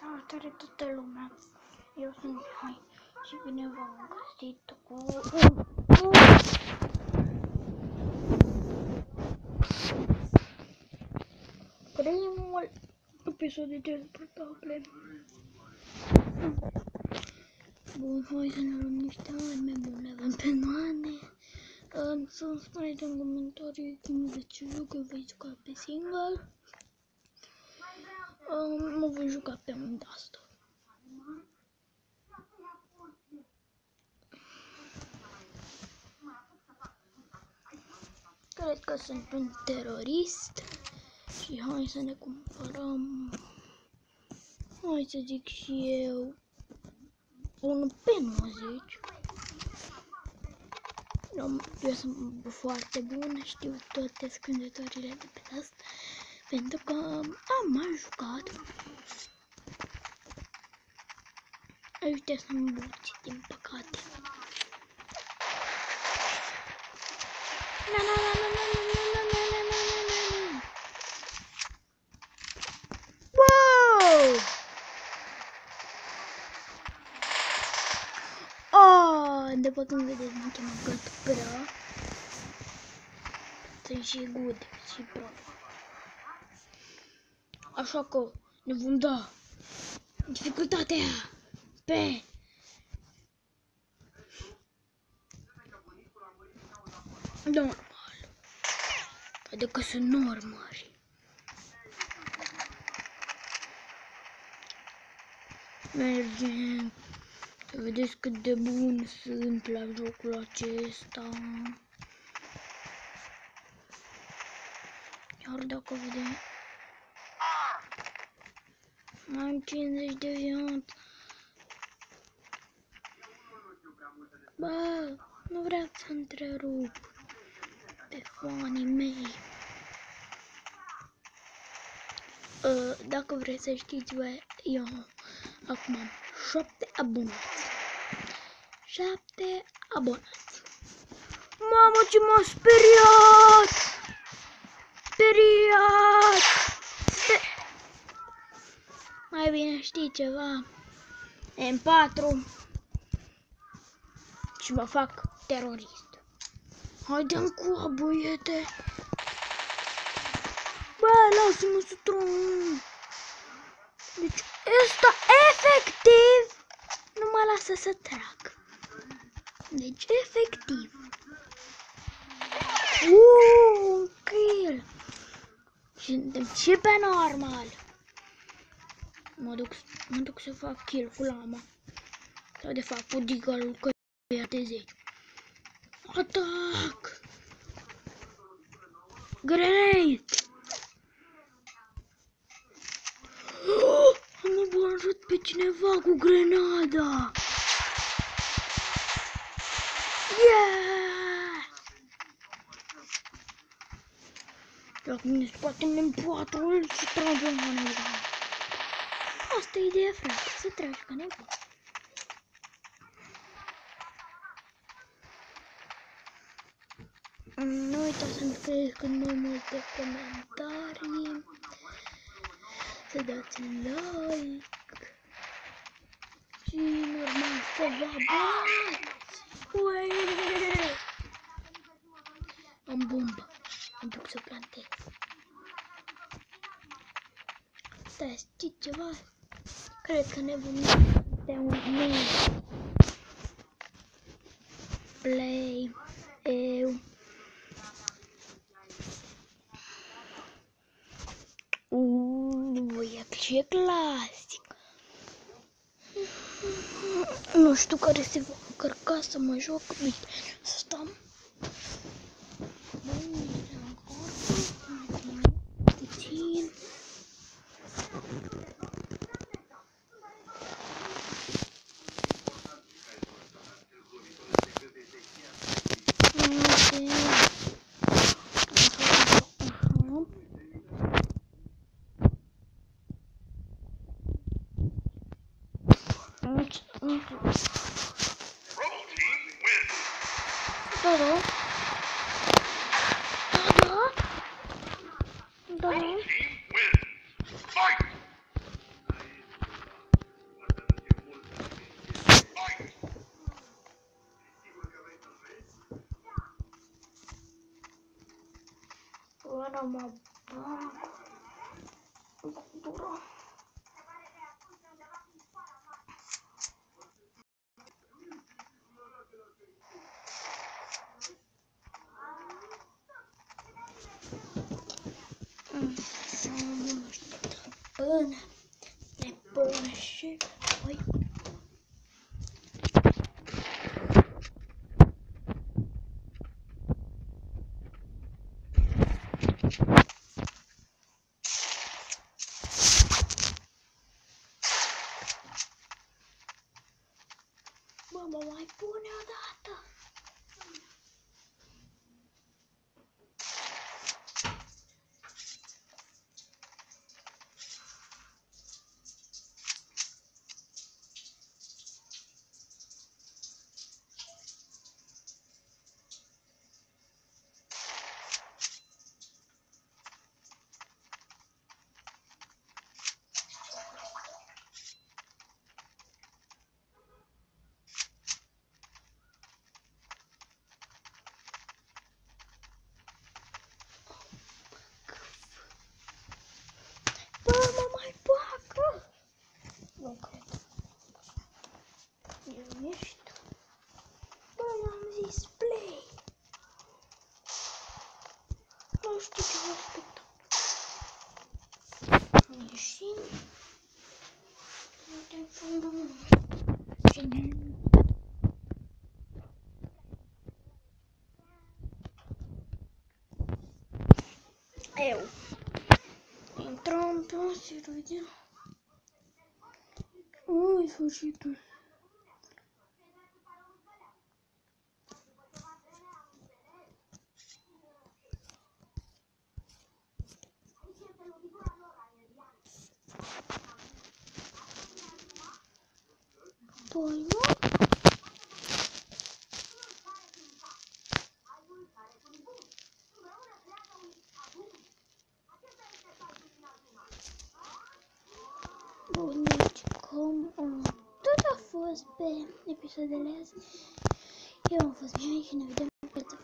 Salutare toată lumea! Eu sunt Mihai și bine v-am găsit cu primul episod de Teleportable. Bun, hai să ne luăm niște arme, bun, le avem pe mane. Să-mi spuneți în comentarii cum veți juca, voi juca pe single. Mă voi juca pe un Duster. Cred că sunt un terorist și hai să ne cumpărăm, hai să zic și eu, un P90. Eu sunt foarte bun, știu toate scândătorile de pe asta, pentru că am mai jucat. Uite, sunt buți, din păcate. Wow! Oh, după cum vedeți, mă cheamă Gat Prea. Sunt și good și pro. Așa că ne vom da dificultatea pe normal. Adică sunt normali. Mergem. Să vedeți cât de bun sunt la jocul acesta. Iar dacă vedem, am 50 de viață. Bă, nu vreau să întrerup pe fanii mei. Dacă vreți să știți, bă, eu acum am 7 abonați. 7 abonați. Mamă, ce m-a speriat! Speriat! Mai bine știi ceva? M4 și mă fac terorist. Haide-mi cu băiete! Bă, lasă-mă să trăim! Deci ăsta efectiv nu mă lasă să trag. Deci efectiv. Un kill. Și suntem și pe normal. Mă duc să fac kill cu lama. Sau de fapt cu digalul că e de 10. Atac! Grenade! Am omorât pe cineva cu grenada! Yeah! Dacă ne scoatem M4-ul și tragem ca nebun. Asta e ideea, frate, să tragi ca nebun. Nu uitați să-mi scrieți mai multe comentarii, să dați like și normal să vă abonați. Am bombă, am duc să plantez. Stai, știi ceva? Cred că ne vom de un play eu. E clasic. Nu știu care se va încărca să mă joc. Uite, să stăm. Puțin. mă bag în cultură. Să mă aștept până ne pune și voi. Bă, mă mai pune o dată. Bă, mă mai bagă. Nu cred. Eu mișto. Bă, am zis play. Nu știu ce vă așteptam. Ieșim. Telefonul. Cine? Eu. Intrăm pe o serviciu. Ui, sfârșitul. Păi nu? Bun, deci cam tot a fost pe episoadele astea. Eu am fost Mihai și ne vedem pe altă